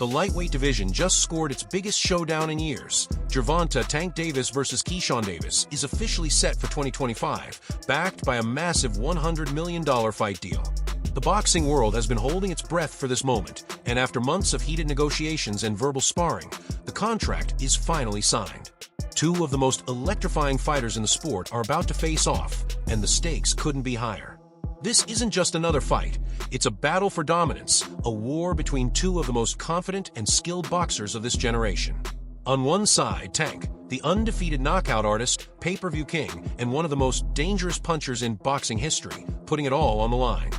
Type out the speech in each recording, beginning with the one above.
The lightweight division just scored its biggest showdown in years. Gervonta Tank Davis versus Keyshawn Davis is officially set for 2025, backed by a massive $100 million fight deal. The boxing world has been holding its breath for this moment, and after months of heated negotiations and verbal sparring, the contract is finally signed. Two of the most electrifying fighters in the sport are about to face off, and the stakes couldn't be higher. This isn't just another fight, it's a battle for dominance, a war between two of the most confident and skilled boxers of this generation. On one side, Tank, the undefeated knockout artist, pay-per-view king, and one of the most dangerous punchers in boxing history, putting it all on the line.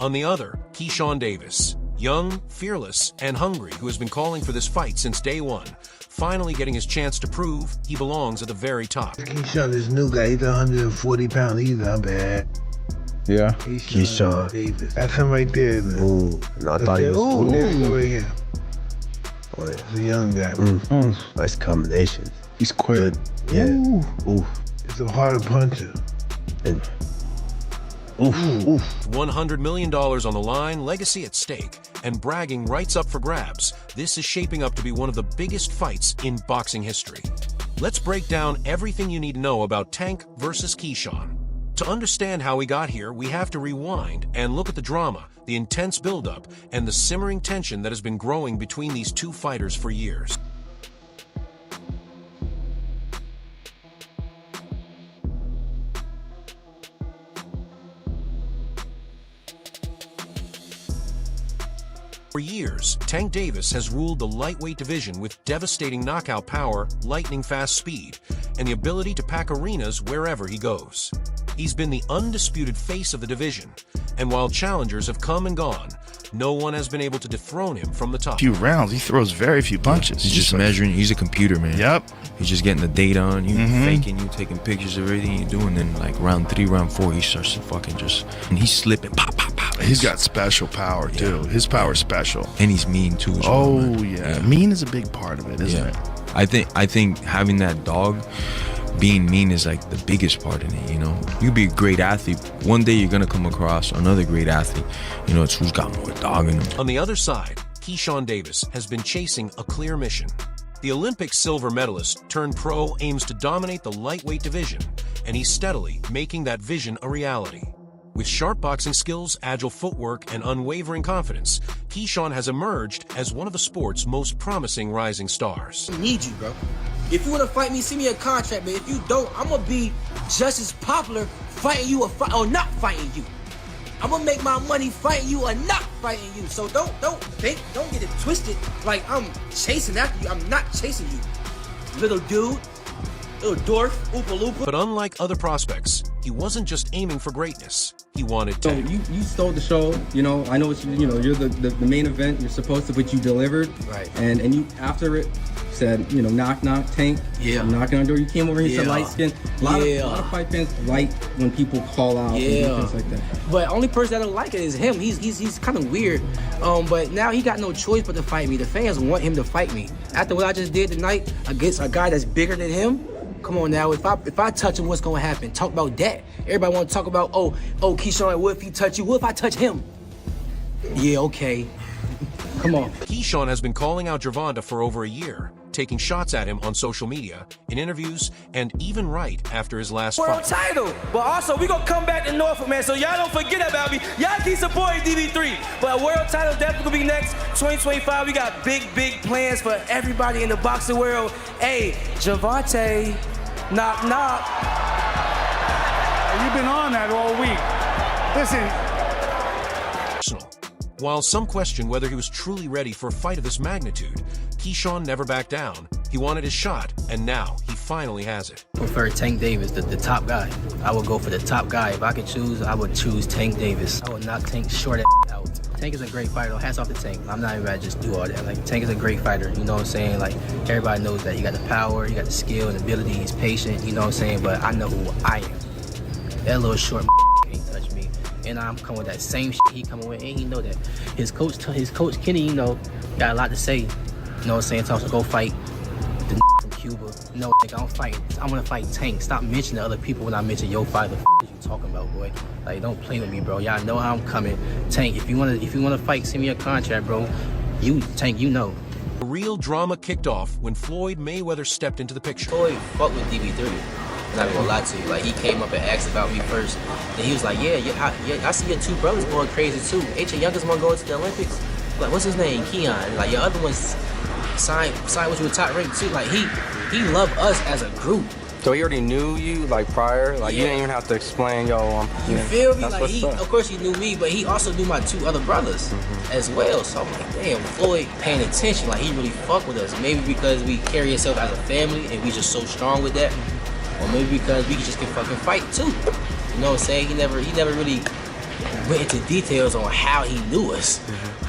On the other, Keyshawn Davis, young, fearless, and hungry, who has been calling for this fight since day one, finally getting his chance to prove he belongs at the very top. Keyshawn, this new guy, he's 140 pounds, he's not bad. Yeah. Keyshawn Davis. That's him right there. Ooh, no, I thought he was. Ooh, there's over here. Oh, yeah. He's a young guy. Nice combination. He's quick. Yeah. Ooh. It's a hard puncher. And, $100 million on the line, legacy at stake, and bragging rights up for grabs. This is shaping up to be one of the biggest fights in boxing history. Let's break down everything you need to know about Tank versus Keyshawn. To understand how we got here, we have to rewind and look at the drama, the intense buildup, and the simmering tension that has been growing between these two fighters for years. For years, Tank Davis has ruled the lightweight division with devastating knockout power, lightning-fast speed, and the ability to pack arenas wherever he goes. He's been the undisputed face of the division, and while challengers have come and gone, no one has been able to dethrone him from the top. Few rounds, he throws very few punches. He's just measuring. He's a computer, man. Yep. He's just getting the data on you, faking you, taking pictures of everything you do, and then like round 3, round 4, he starts to fucking just, and he's slipping, pop, pop, pop. He's got special power too. His power is special. And he's mean too. As well, man. Yeah. Mean is a big part of it, isn't it? I think having that dog, being mean is like the biggest part in it, you know? You could be a great athlete. One day you're gonna come across another great athlete. You know, it's who's got more dog in him. On the other side, Keyshawn Davis has been chasing a clear mission. The Olympic silver medalist turned pro aims to dominate the lightweight division, and he's steadily making that vision a reality. With sharp boxing skills, agile footwork, and unwavering confidence, Keyshawn has emerged as one of the sport's most promising rising stars. I need you, bro. If you want to fight me, send me a contract, but if you don't, I'm going to be just as popular fighting you or not fighting you. I'm going to make my money fighting you or not fighting you. So don't get it twisted like I'm chasing after you. I'm not chasing you. Little dude, little dwarf, Oopa Loopa. But unlike other prospects, he wasn't just aiming for greatness. He wanted to. So you stole the show, you know. I know you're the main event. You're supposed to, but you delivered. Right. And you after it said, you know, knock knock Tank. Yeah. I'm knocking on the door. You came over here, said light skin. A lot of fight fans like when people call out and things like that. But only person that don't like it is him. He's kind of weird. But now he got no choice but to fight me. The fans want him to fight me. After what I just did tonight against a guy that's bigger than him. Come on now, if I touch him, what's gonna happen? Talk about that. Everybody wanna talk about, oh, Keyshawn, what if he touch you? What if I touch him? Yeah, okay. Come on. Keyshawn has been calling out Gervonta for over a year, taking shots at him on social media, in interviews, and even right after his last World fight. title. But also, we gonna come back to Norfolk, man, so y'all don't forget about me. Y'all keep supporting DB3. But a world title definitely gonna be next. 2025, we got big plans for everybody in the boxing world. Hey, Gervonta, knock, knock. You've been on that all week. Listen. While some question whether he was truly ready for a fight of this magnitude, Keyshawn never backed down. He wanted his shot, and now he finally has it. I prefer Tank Davis, the top guy. I would go for the top guy. If I could choose, I would choose Tank Davis. I would knock Tank short out. Tank is a great fighter. Hats off to Tank. I'm not even about to just do all that. Like, Tank is a great fighter, you know what I'm saying? Like, everybody knows that. He got the power, he got the skill and ability, he's patient, you know what I'm saying? But I know who I am. That little short can't touch me. And I'm coming with that same shit he coming with, and he know that. His coach Kenny, you know, got a lot to say. You know what I'm saying? Tells him to go fight the from Cuba. No, nigga, I'm fighting. I'm gonna fight Tank. Stop mentioning other people when I mention your fight. The is you talking about, boy? Like, don't play with me, bro. Y'all know how I'm coming. Tank, if you wanna fight, send me a contract, bro. Tank, you know. real drama kicked off when Floyd Mayweather stepped into the picture. Floyd fucked with DB3. I'm not gonna lie to you. Like, he came up and asked about me first. And he was like, yeah, I see your two brothers going crazy too. Ain't your youngest one going to the Olympics? Like, what's his name? Keon. Like, your other one's signed with you a top rank too. Like, he loved us as a group. So he already knew you, like, prior? Like, you didn't even have to explain, yo, you feel me? Like, of course he knew me, but he also knew my two other brothers as well. So I'm like, damn, Floyd paying attention. Like, he really fuck with us. Maybe because we carry ourselves as a family and we just so strong with that. Or maybe because we just can fucking fight too. You know what I'm saying? He never really went into details on how he knew us.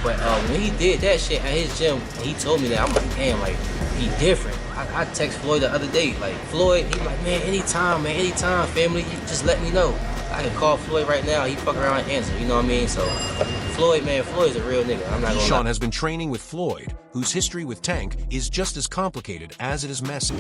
But when he did that shit at his gym, he told me that, I'm like, damn, like, he different. I text Floyd the other day, like, Floyd, he like, man, anytime, family, you just let me know. I can call Floyd right now, he fuck around and answer, you know what I mean? So, Floyd's a real nigga, I'm not gonna lie. Keyshawn has been training with Floyd, whose history with Tank is just as complicated as it is messy.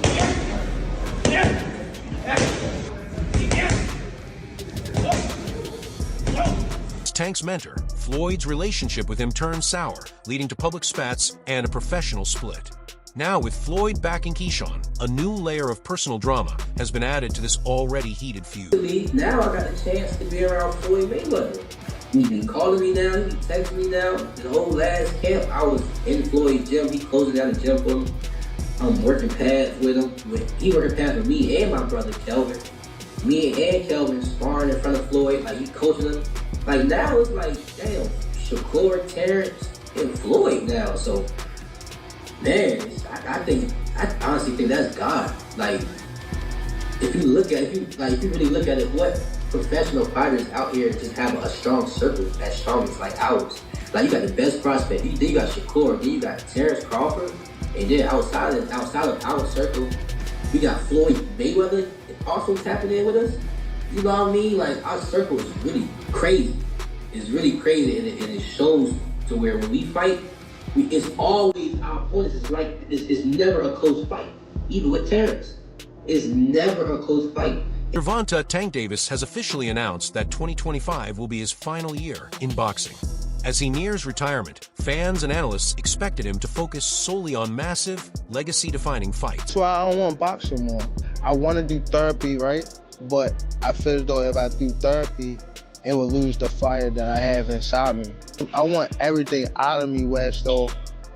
As Tank's mentor, Floyd's relationship with him turned sour, leading to public spats and a professional split. Now, with Floyd backing Keyshawn, a new layer of personal drama has been added to this already heated feud. Now I got a chance to be around Floyd Mayweather. He's been calling me now, he texting me now. The whole last camp, I was in Floyd's gym, he closing down the gym for me. I'm working pads with him. He working pads with me and my brother Kelvin. Me and Kelvin sparring in front of Floyd, like, he coaching him. Like, now it's like, damn, Shakur, Terrence, and Floyd now. So, man, I honestly think that's God. Like, if you really look at it, what professional fighters out here just have a strong circle as strong as like ours. Like, you got the best prospect. Then you got Shakur. Then you got Terrence Crawford. And then outside of our circle, we got Floyd Mayweather also tapping in with us. You know what I mean? Like, our circle is really crazy. It's really crazy, and it shows to where when we fight, it's always our opponents. It's never a close fight. Even with Terrence, it's never a close fight. Gervonta Tank Davis has officially announced that 2025 will be his final year in boxing. As he nears retirement, fans and analysts expected him to focus solely on massive, legacy-defining fights. That's why I don't want boxing more. I want to do therapy, right? But I feel as though if I do therapy, it will lose the fire that I have inside me. I want everything out of me where so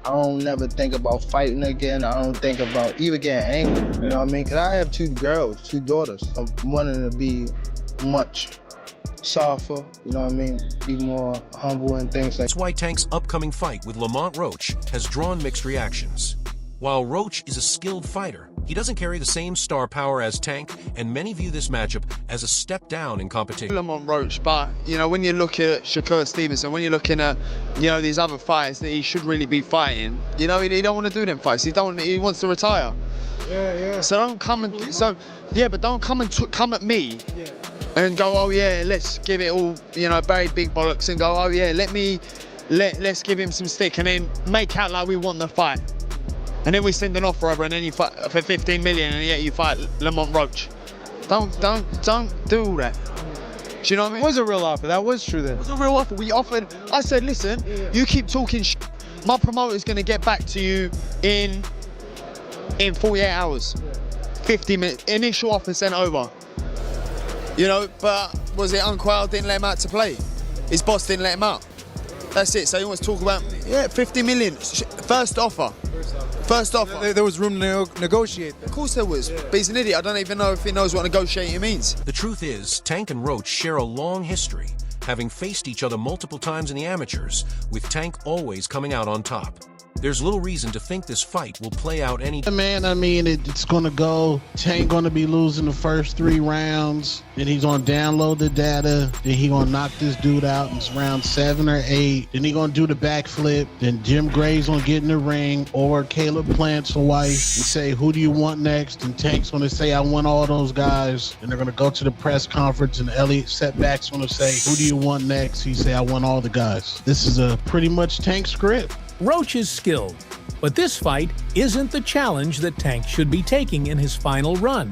I don't never think about fighting again. I don't think about even getting angry, you know what I mean? Because I have two daughters. I'm wanting to be much softer, you know what I mean? Be more humble and things like that. That's why Tank's upcoming fight with Lamont Roach has drawn mixed reactions. While Roach is a skilled fighter, he doesn't carry the same star power as Tank, and many view this matchup as a step down in competition. Lamont Roach, but, you know, when you look at Shakur Stevenson, when you're looking at, you know, these other fights that he should really be fighting, you know, he don't want to do them fights. He wants to retire. Yeah. So don't come and, but don't come and come at me. Yeah. And go, oh yeah, let's give it all, you know, very big bollocks, and go, oh yeah, let's give him some stick, and then make out like we want the fight. And then we send an offer over, and then you fight for 15 million, and yet you fight Lamont Roach. Don't do that. Do you know what I mean? It was a real offer. That was true then. It was a real offer. We offered. I said, listen, you keep talking shit. My promoter's gonna get back to you in 48 hours. 50 minutes. Initial offer sent over. You know, but was it Unquell didn't let him out to play? His boss didn't let him out. That's it. So he wants to talk about, 50 million. First offer. There was room to negotiate. Of course there was. But he's an idiot. I don't even know if he knows what negotiating means. The truth is, Tank and Roach share a long history, having faced each other multiple times in the amateurs, with Tank always coming out on top. There's little reason to think this fight will play out any... Man, I mean, it's going to go. Tank going to be losing the first 3 rounds. Then he's going to download the data. Then he going to knock this dude out in round 7 or 8. Then he going to do the backflip. Then Jim Gray's going to get in the ring, or Caleb Plant's wife, and say, who do you want next? And Tank's going to say, I want all those guys. And they're going to go to the press conference, and Elliot Setback's going to say, who do you want next? He say, I want all the guys. This is a pretty much Tank script. Roach is skilled, but this fight isn't the challenge that Tank should be taking in his final run.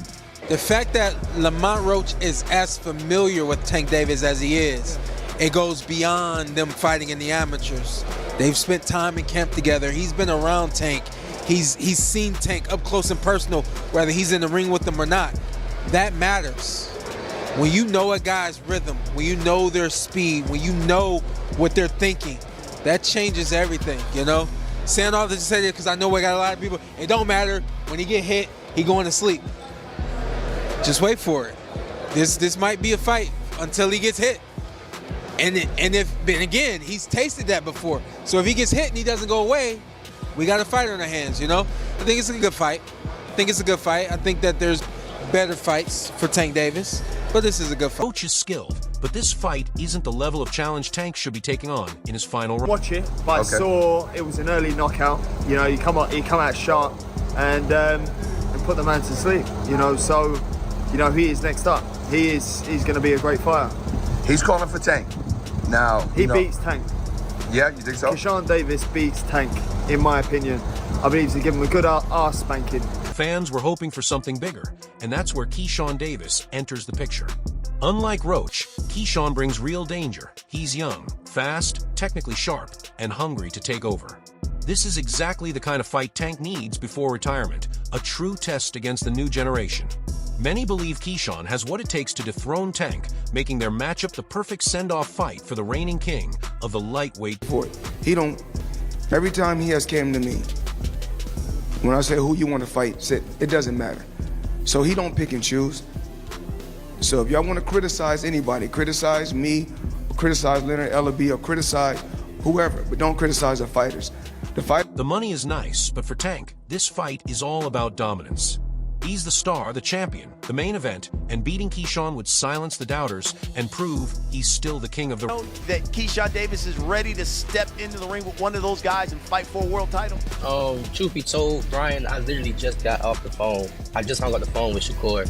The fact that Lamont Roach is as familiar with Tank Davis as he is, it goes beyond them fighting in the amateurs. They've spent time in camp together. He's been around Tank. He's seen Tank up close and personal, whether he's in the ring with them or not. That matters. When you know a guy's rhythm, when you know their speed, when you know what they're thinking, that changes everything, you know? Saying all this to say that because I know we got a lot of people. It don't matter. When he get hit, he going to sleep. Just wait for it. This might be a fight until he gets hit. And again, he's tasted that before. So if he gets hit and he doesn't go away, we got a fighter in our hands, you know? I think it's a good fight. I think that there's better fights for Tank Davis, but this is a good fight. Roach is skilled, but this fight isn't the level of challenge Tank should be taking on in his final round. Watch it, but I saw it was an early knockout. You know, he come out sharp and put the man to sleep. You know, so you know he is next up. He's going to be a great fighter. He's calling for Tank. Now he beats Tank. Yeah, you think so? Keyshawn Davis beats Tank, in my opinion. I believe he's given him a good ass spanking. Fans were hoping for something bigger, and that's where Keyshawn Davis enters the picture. Unlike Roach, Keyshawn brings real danger. He's young, fast, technically sharp, and hungry to take over. This is exactly the kind of fight Tank needs before retirement, a true test against the new generation. Many believe Keyshawn has what it takes to dethrone Tank, making their matchup the perfect send-off fight for the reigning king of the lightweight. Every time he has came to me, when I say who you want to fight, it doesn't matter. So he don't pick and choose. So if y'all want to criticize anybody, criticize me, or criticize Leonard Ellaby, or criticize whoever, but don't criticize the fighters. The money is nice, but for Tank, this fight is all about dominance. He's the star, the champion, the main event, and beating Keyshawn would silence the doubters and prove he's still the king of the ring. That Keyshawn Davis is ready to step into the ring with one of those guys and fight for a world title? Truth be told, Brian, I literally just got off the phone. I just hung up the phone with Shakur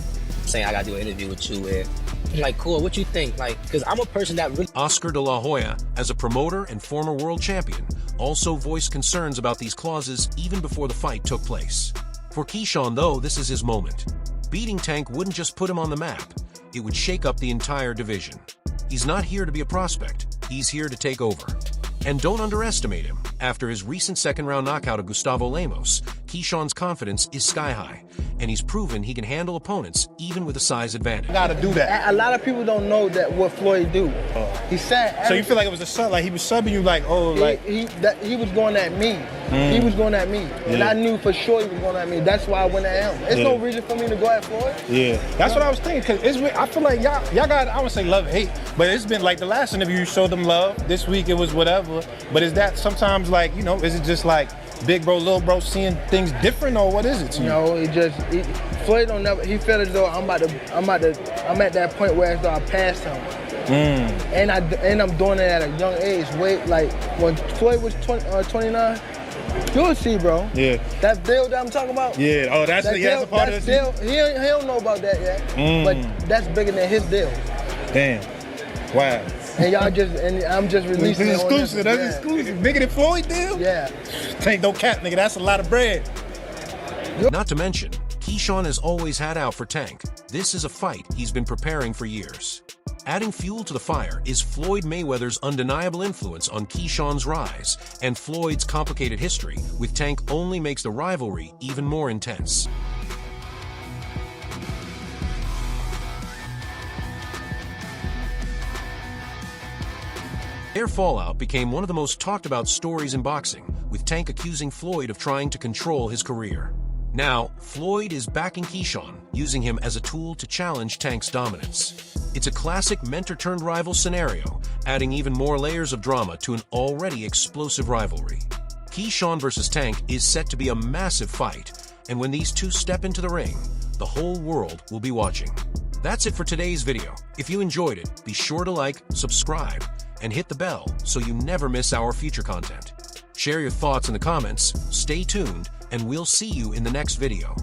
saying I got to do an interview with you. And I'm like, cool, what you think? Like, because I'm a person that really... Oscar de la Hoya, as a promoter and former world champion, also voiced concerns about these clauses even before the fight took place. For Keyshawn, though, this is his moment. Beating Tank wouldn't just put him on the map, it would shake up the entire division. He's not here to be a prospect, he's here to take over. And don't underestimate him. After his recent second-round knockout of Gustavo Lemos, Keyshawn's confidence is sky-high, and he's proven he can handle opponents even with a size advantage. Gotta do that. A lot of people don't know that what Floyd do. He said. So you feel like it was a sub, like he was subbing you, like he was going at me. He was going at me, and I knew for sure he was going at me. That's why I went at him. There's no reason for me to go at Floyd. Yeah, that's what I was thinking. Cause I feel like y'all got, I wouldn't say love and hate, but it's been like the last interview you showed them love. This week it was whatever. But is that sometimes like, you know, is it just like big bro, little bro seeing things different, or what is it to you? No, Floyd don't never. He felt as though I'm at that point where as though I passed him. And I'm doing it at a young age. Like when Floyd was 29, you'll see, bro. Yeah. That deal that I'm talking about. Yeah. Oh, that's he has a part of deal. He don't know about that yet. But that's bigger than his deal. Damn. Wow. And I'm just releasing it. Exclusive. That's exclusive. Bigger than Floyd deal? Yeah. Tank, no cap, nigga. That's a lot of bread. Not to mention, Keyshawn has always had out for Tank. This is a fight he's been preparing for years. Adding fuel to the fire is Floyd Mayweather's undeniable influence on Keyshawn's rise, and Floyd's complicated history with Tank only makes the rivalry even more intense. Their fallout became one of the most talked about stories in boxing, with Tank accusing Floyd of trying to control his career. Now, Floyd is backing Keyshawn, using him as a tool to challenge Tank's dominance. It's a classic mentor-turned-rival scenario, adding even more layers of drama to an already explosive rivalry. Keyshawn versus Tank is set to be a massive fight, and when these two step into the ring, the whole world will be watching. That's it for today's video. If you enjoyed it, be sure to like, subscribe, and hit the bell so you never miss our future content. Share your thoughts in the comments, stay tuned, and we'll see you in the next video.